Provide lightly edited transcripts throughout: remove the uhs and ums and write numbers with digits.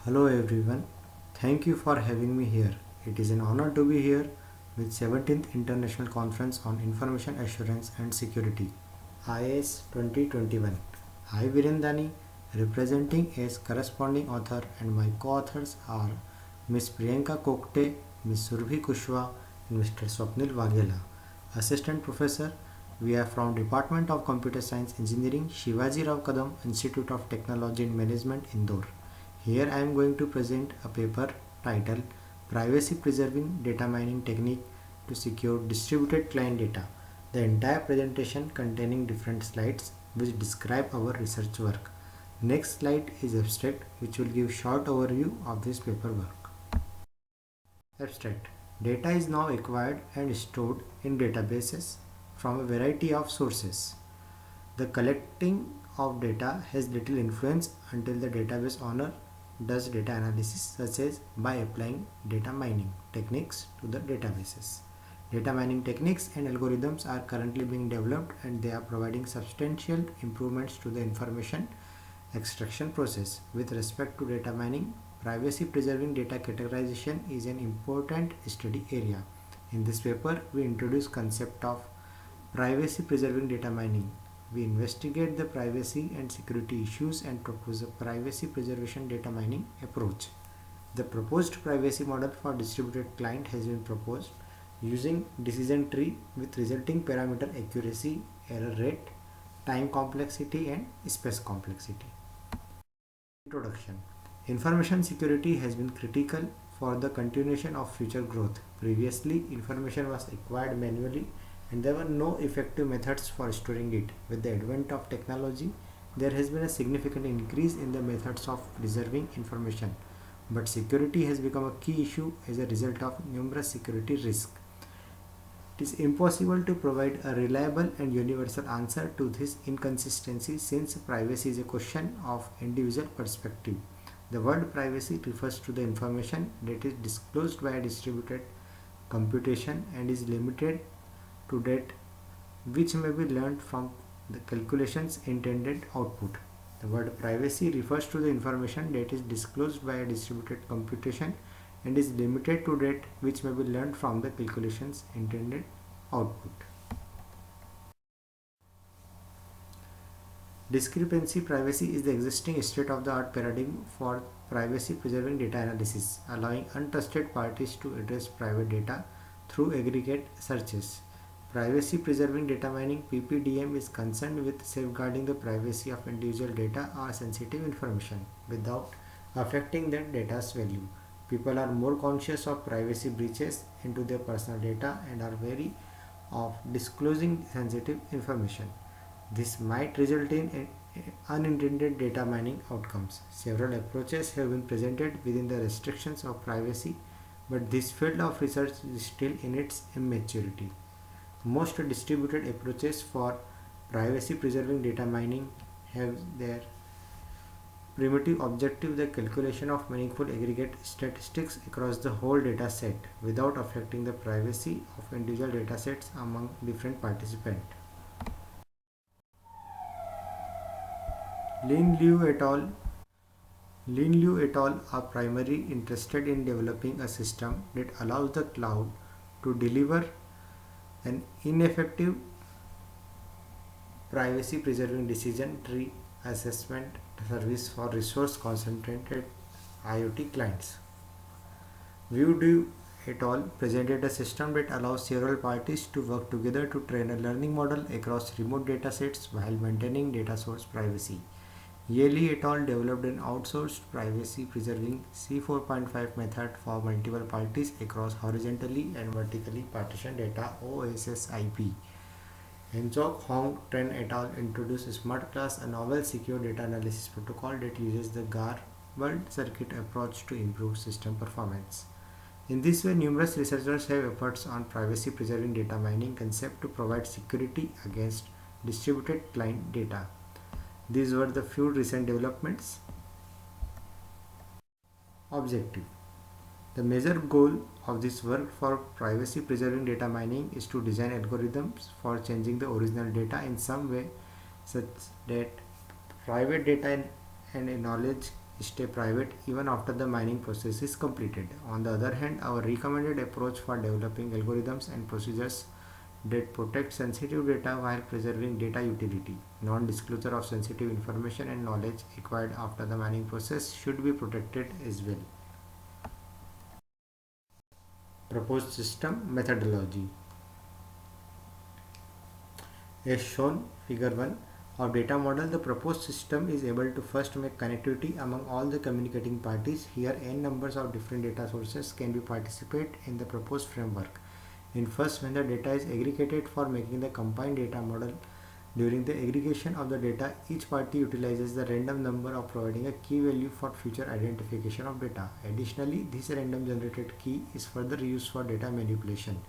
Hello everyone, thank you for having me here. It is an honor to be here with 17th International Conference on Information Assurance and Security, IAS 2021. I Virendani, representing as corresponding author, and my co-authors are Ms. Priyanka Kokte, Ms. Surabhi Kushwa and Mr. Swapnil Waghela. Assistant Professor, we are from Department of Computer Science Engineering, Shivaji Rao Kadam Institute of Technology and Management, Indore. Here I am going to present a paper titled Privacy Preserving Data Mining Technique to Secure Distributed Client Data. The entire presentation containing different slides which describe our research work. Next slide is abstract, which will give short overview of this paper work. Abstract. Data is now acquired and stored in databases from a variety of sources. The collecting of data has little influence until the database owner does data analysis, such as by applying data mining techniques to the databases. Data mining techniques and algorithms are currently being developed, and they are providing substantial improvements to the information extraction process. With respect to data mining, privacy preserving data categorization is an important study area. In this paper, we introduce concept of privacy preserving data mining. We investigate the privacy and security issues and propose a privacy preservation data mining approach. The proposed privacy model for distributed client has been proposed using decision tree with resulting parameter accuracy, error rate, time complexity and space complexity. Introduction. Information security has been critical for the continuation of future growth. Previously, information was acquired manually and there were no effective methods for storing it. With the advent of technology, there has been a significant increase in the methods of preserving information, but security has become a key issue as a result of numerous security risks. It is impossible to provide a reliable and universal answer to this inconsistency, since privacy is a question of individual perspective. The word privacy refers to the information that is disclosed by a distributed computation and is limited to that which may be learned from the calculation's intended output. The word privacy refers to the information that is disclosed by a distributed computation and is limited to that which may be learned from the calculation's intended output. Discrepancy privacy is the existing state-of-the-art paradigm for privacy preserving data analysis, allowing untrusted parties to address private data through aggregate searches. Privacy preserving data mining (PPDM) is concerned with safeguarding the privacy of individual data or sensitive information without affecting that data's value. People are more conscious of privacy breaches into their personal data and are wary of disclosing sensitive information. This might result in unintended data mining outcomes. Several approaches have been presented within the restrictions of privacy, but this field of research is still in its immaturity. Most distributed approaches for privacy preserving data mining have their primitive objective the calculation of meaningful aggregate statistics across the whole data set without affecting the privacy of individual data sets among different participants. Lin Liu et al. Lin Liu et al. Are primarily interested in developing a system that allows the cloud to deliver an ineffective privacy preserving decision tree assessment service for resource concentrated IoT clients. Wu Du et al. Presented a system that allows several parties to work together to train a learning model across remote datasets while maintaining data source privacy. Ye Li et al. Developed an outsourced privacy preserving C4.5 method for multiple parties across horizontally and vertically partitioned data OSSIP. Henzhou Hong Tran et al. Introduced SmartClass, a novel secure data analysis protocol that uses the garbled circuit approach to improve system performance. In this way, numerous researchers have efforts on privacy preserving data mining concept to provide security against distributed client data. These were the few recent developments. Objective. The major goal of this work for privacy preserving data mining is to design algorithms for changing the original data in some way such that private data and knowledge stay private even after the mining process is completed. On the other hand, our recommended approach for developing algorithms and procedures that protect sensitive data while preserving data utility. Non-disclosure of sensitive information and knowledge acquired after the mining process should be protected as well. Proposed system methodology. As shown, figure 1 of data model, the proposed system is able to first make connectivity among all the communicating parties. Here, n numbers of different data sources can be participate in the proposed framework. In first, when the data is aggregated for making the combined data model, during the aggregation of the data, each party utilizes the random number of providing a key value for future identification of data. Additionally, this random generated key is further used for data manipulation.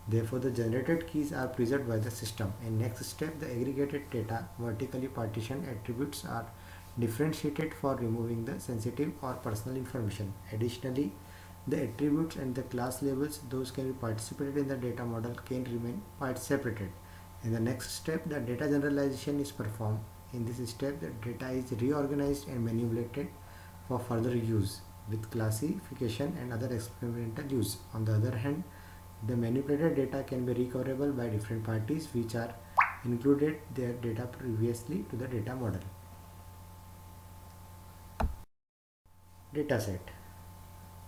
Therefore, the generated keys are preserved by the system. In next step, the aggregated data vertically partitioned attributes are differentiated for removing the sensitive or personal information. Additionally, the attributes and the class labels, those can be participated in the data model, can remain quite separated. In the next step, the data generalization is performed. In this step, the data is reorganized and manipulated for further use with classification and other experimental use. On the other hand, the manipulated data can be recoverable by different parties which are included their data previously to the data model. Dataset.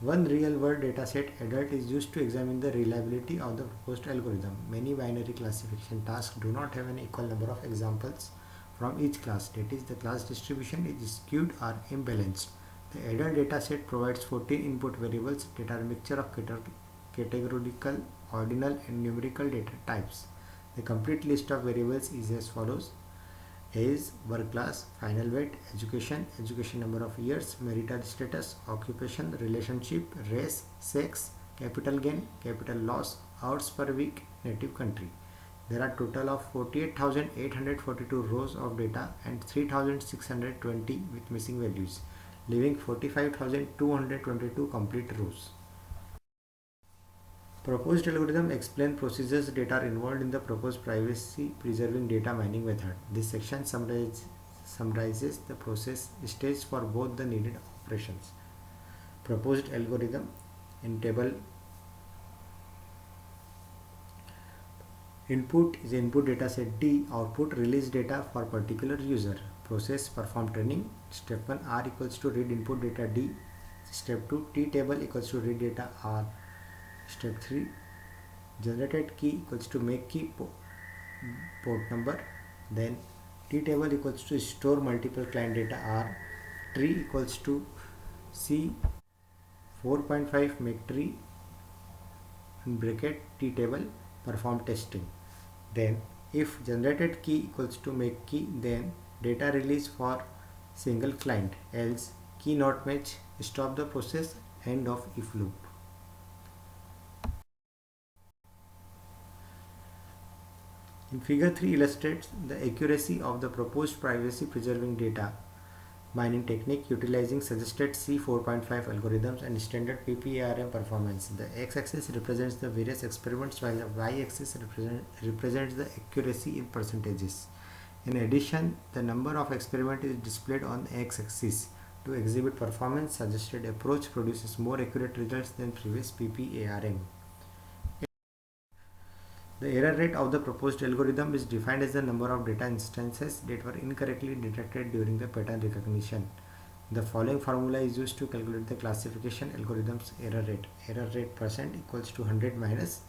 One real-world dataset adult is used to examine the reliability of the proposed algorithm. Many binary classification tasks do not have an equal number of examples from each class. That is, the class distribution is skewed or imbalanced. The adult dataset provides 14 input variables that are a mixture of categorical, ordinal, and numerical data types. The complete list of variables is as follows: age, work class, final weight, education, education number of years, marital status, occupation, relationship, race, sex, capital gain, capital loss, hours per week, native country. There are total of 48,842 rows of data and 3,620 with missing values, leaving 45,222 complete rows. Proposed algorithm explain procedures that are involved in the proposed privacy preserving data mining method. This section summarizes the process stage for both the needed operations. Proposed algorithm in table. Input is input dataset D, output release data for particular user. Process perform training. Step 1 R equals to read input data D. Step 2 T table equals to read data R. Step 3 generated key equals to make key port number. Then T table equals to store multiple client data R. Tree equals to C 4.5 make tree in bracket T table perform testing. Then if generated key equals to make key, then data release for single client, else key not match, stop the process, end of if loop. In figure 3 illustrates the accuracy of the proposed privacy preserving data mining technique utilizing suggested C4.5 algorithms and standard PPARM performance. The x-axis represents the various experiments while the y-axis represents the accuracy in percentages. In addition, the number of experiments is displayed on the x-axis. To exhibit performance, suggested approach produces more accurate results than previous PPARM. The error rate of the proposed algorithm is defined as the number of data instances that were incorrectly detected during the pattern recognition. The following formula is used to calculate the classification algorithm's error rate. Error rate percent equals to 100 minus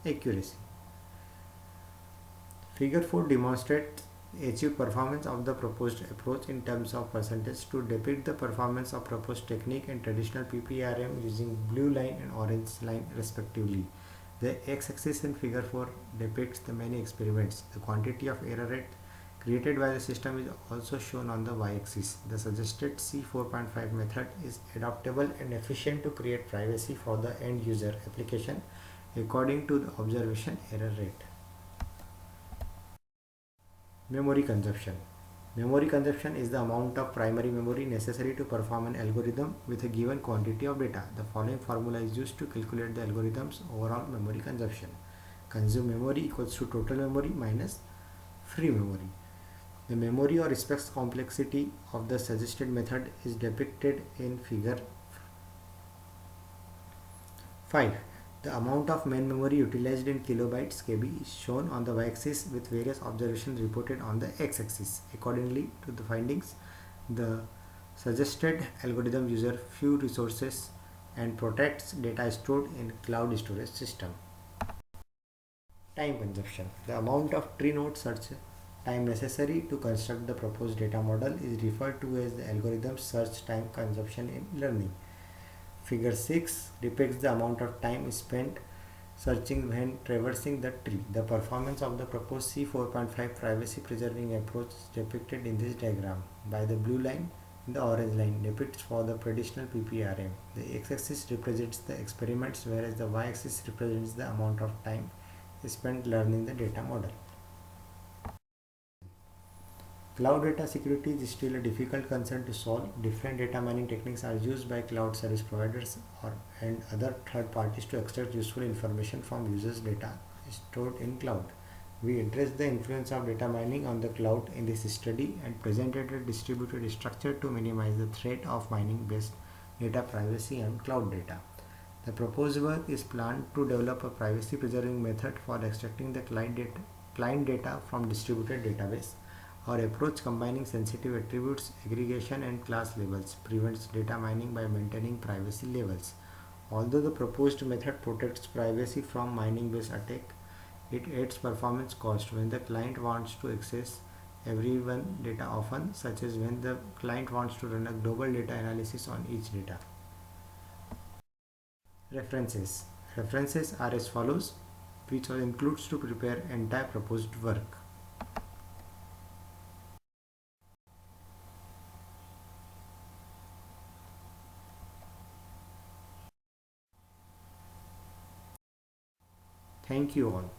accuracy. Figure 4 demonstrates achieved performance of the proposed approach in terms of percentage. To depict the performance of proposed technique and traditional PPARM using blue line and orange line respectively. The x-axis in figure 4 depicts the many experiments. The quantity of error rate created by the system is also shown on the y-axis. The suggested C4.5 method is adaptable and efficient to create privacy for the end user application according to the observation error rate. Memory consumption. Memory consumption is the amount of primary memory necessary to perform an algorithm with a given quantity of data. The following formula is used to calculate the algorithm's overall memory consumption. Consumed memory equals to total memory minus free memory. The memory or space complexity of the suggested method is depicted in figure 5. The amount of main memory utilized in kilobytes KB is shown on the y-axis with various observations reported on the x-axis. Accordingly to the findings, the suggested algorithm uses few resources and protects data stored in cloud storage system. Time consumption. The amount of tree node search time necessary to construct the proposed data model is referred to as the algorithm's search time consumption in learning. Figure 6 depicts the amount of time spent searching when traversing the tree. The performance of the proposed C4.5 privacy preserving approach is depicted in this diagram by the blue line. The orange line depicts for the traditional PPRM. The x-axis represents the experiments, whereas the y-axis represents the amount of time spent learning the data model. Cloud data security is still a difficult concern to solve. Different data mining techniques are used by cloud service providers and other third parties to extract useful information from users' data stored in cloud. We address the influence of data mining on the cloud in this study and presented a distributed structure to minimize the threat of mining-based data privacy on cloud data. The proposed work is planned to develop a privacy-preserving method for extracting the client data from distributed database. Our approach combining sensitive attributes, aggregation and class labels prevents data mining by maintaining privacy levels. Although the proposed method protects privacy from mining-based attack, it adds performance cost when the client wants to access everyone data often, such as when the client wants to run a global data analysis on each data. References. References are as follows, which includes to prepare entire proposed work. Thank you all.